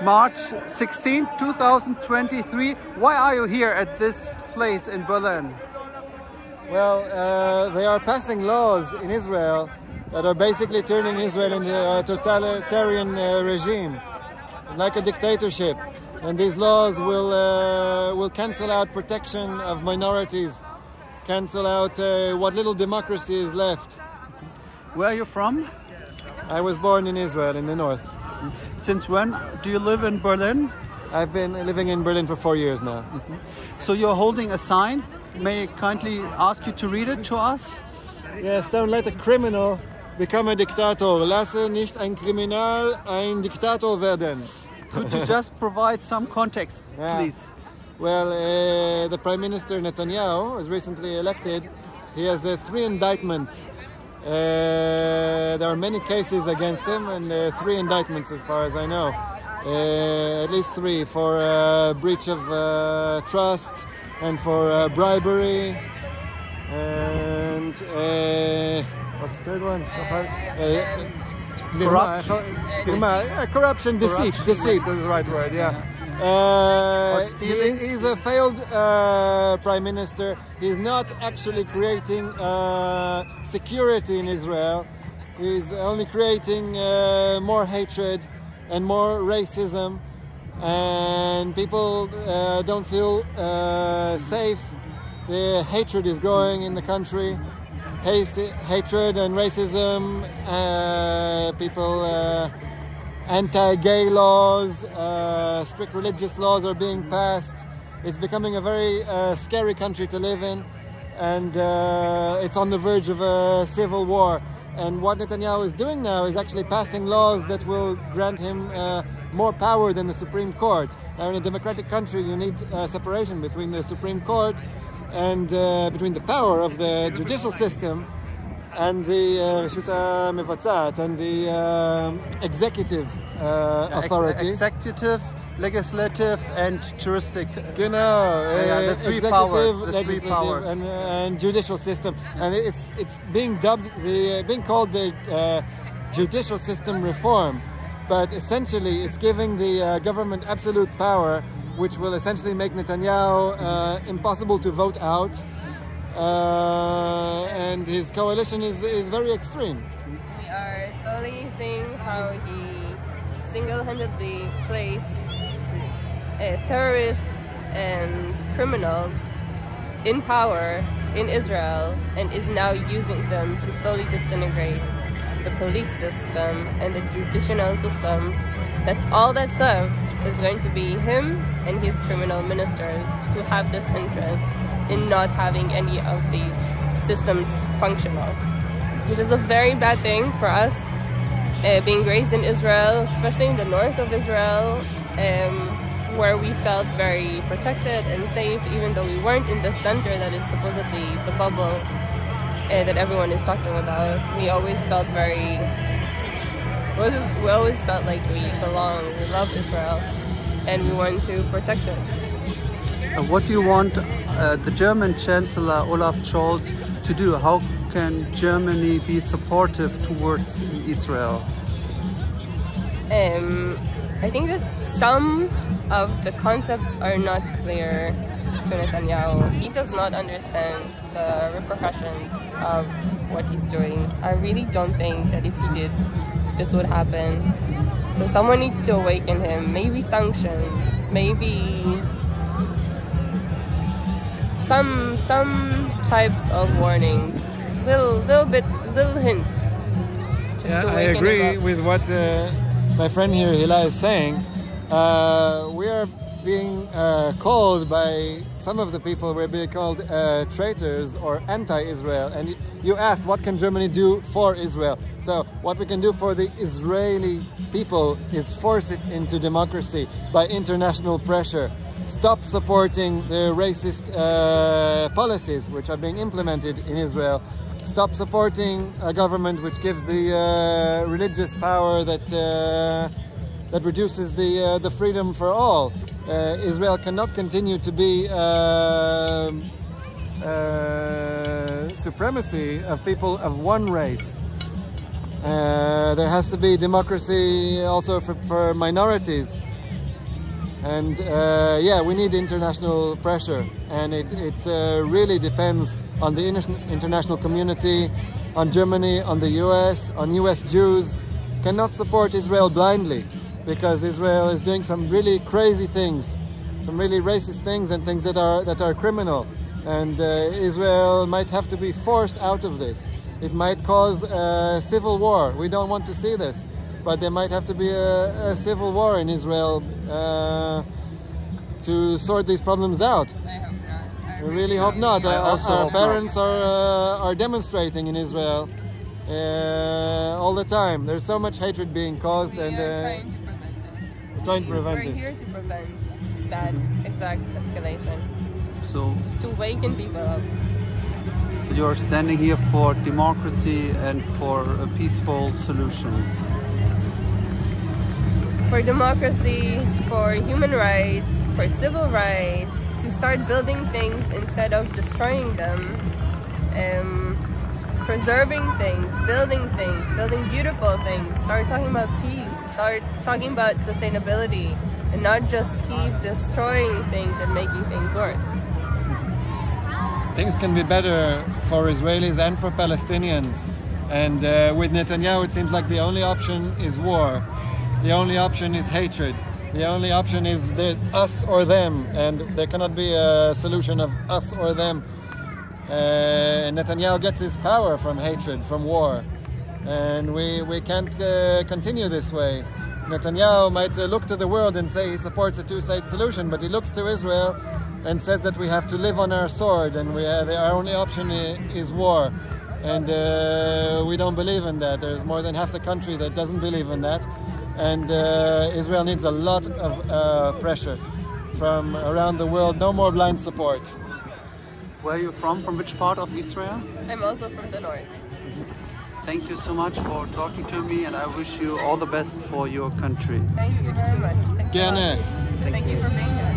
March 16, 2023. Why are you here at this place in Berlin? Well, they are passing laws in Israel that are basically turning Israel into a totalitarian regime, like a dictatorship. And these laws will cancel out protection of minorities, cancel out what little democracy is left. Where are you from? I was born in Israel, in the north. Since when do you live in Berlin? I've been living in Berlin for 4 years now. So you're holding a sign. May I kindly ask you to read it to us? Yes, don't let a criminal become a dictator. Lasse nicht ein Kriminal ein Diktator werden. Could you just provide some context, please? Well, the Prime Minister Netanyahu was recently elected. He has 3 indictments. There are many cases against him, and 3 indictments as far as I know. At least 3 for breach of trust and for bribery, and what's the third one? Corruption, deceit is the right word, yeah. He's a failed prime minister. He's not actually creating security in Israel. He's only creating more hatred and more racism, and people don't feel safe. The hatred is growing in the country. Hatred and racism, anti-gay laws, strict religious laws are being passed. It's becoming a very scary country to live in, and it's on the verge of a civil war. And what Netanyahu is doing now is actually passing laws that will grant him more power than the Supreme Court. Now, in a democratic country, you need separation between the Supreme Court and between the power of the judicial system and the and the executive authority. Executive, legislative, and juristic. The three powers. And judicial system, and it's being dubbed being called the judicial system reform, but essentially it's giving the government absolute power, which will essentially make Netanyahu impossible to vote out, and his coalition is very extreme. We are slowly seeing how he single-handedly placed terrorists and criminals in power in Israel, and is now using them to slowly disintegrate the police system and the judicial system. That's all that's left is going to be him and his criminal ministers, who have this interest in not having any of these systems functional. This is a very bad thing for us, being raised in Israel, especially in the north of Israel, where we felt very protected and safe, even though we weren't in the center that is supposedly the bubble that everyone is talking about. We always felt like we belong, we love Israel, and we want to protect it. What do you want the German Chancellor Olaf Scholz to do? How can Germany be supportive towards Israel? I think that some of the concepts are not clear to Netanyahu. He does not understand the repercussions of what he's doing. I really don't think that if he did, this would happen. So someone needs to awaken him. Maybe sanctions, maybe some types of warnings, little hints. Yeah, I agree with what my friend here Hila is saying. We are being called by some of the people, we're being called traitors or anti-Israel. And you asked, what can Germany do for Israel? So what we can do for the Israeli people is force it into democracy by international pressure. Stop supporting the racist policies which are being implemented in Israel. Stop supporting a government which gives the religious power that reduces the freedom for all. Israel cannot continue to be supremacy of people of one race. There has to be democracy also for minorities. And yeah, we need international pressure, and it really depends on the international community, on Germany, on the US, on US Jews. Cannot support Israel blindly, because Israel is doing some really crazy things, some really racist things, and things that are criminal. And Israel might have to be forced out of this. It might cause a civil war. We don't want to see this, but there might have to be a civil war in Israel to sort these problems out. I hope not. We really hope not. Our parents are demonstrating in Israel all the time. There's so much hatred being caused, We and are trying to prevent this. we're trying to prevent We're this. here to prevent that exact escalation. So, Just to waken people up. so you're standing here for democracy and for a peaceful solution. For democracy, for human rights, for civil rights, to start building things instead of destroying them, preserving things, building beautiful things, start talking about peace, start talking about sustainability, and not just keep destroying things and making things worse. Things can be better for Israelis and for Palestinians, and with Netanyahu it seems like the only option is war. The only option is hatred. The only option is us or them, and there cannot be a solution of us or them. Netanyahu gets his power from hatred, from war, and we can't continue this way. Netanyahu might look to the world and say he supports a two-state solution, but he looks to Israel and says that we have to live on our sword, and our only option is war. And we don't believe in that. There's more than half the country that doesn't believe in that. And Israel needs a lot of pressure from around the world. No more blind support. Where are you from? From which part of Israel? I'm also from the north. Thank you so much for talking to me, and I wish you all the best for your country. Thank you very much. Thank you Gerne. for being here.